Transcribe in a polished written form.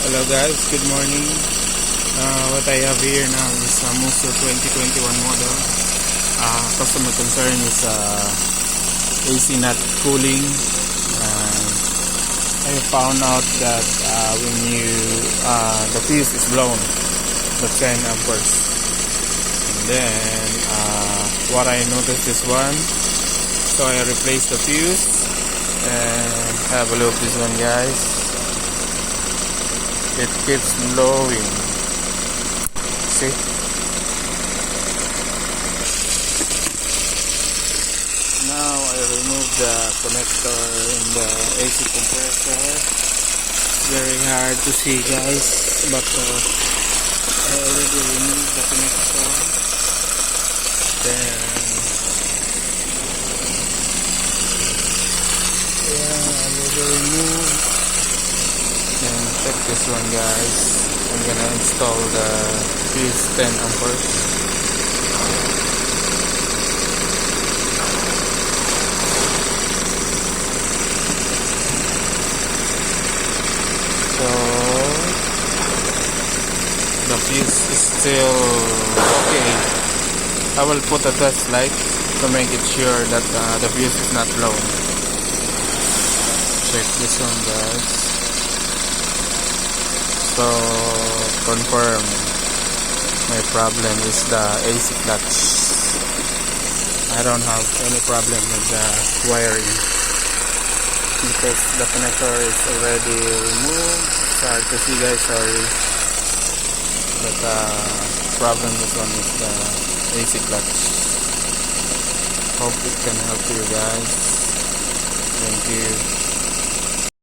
Hello guys, good morning. What I have here now is a Musso 2021 model. Customer concern is AC not cooling. I found out that when you the fuse is blown, the 10 amperes. And then what I noticed this one, so I replaced the fuse and have a look this one, guys. It keeps blowing. See? Now I remove the connector in the AC compressor. It's very hard to see, guys, but I already removed the connector. Then I already removed. And check this one, guys. I'm gonna install the fuse 10 amperes. So the fuse is still okay. I will put a test light to make it sure that the fuse is not blown. Check this one, guys. So confirm my problem is the AC clutch. I don't have any problem with the wiring because the connector is already removed. It's hard to see, guys, sorry, but problem this one is the AC clutch. Hope it can help you guys. Thank you.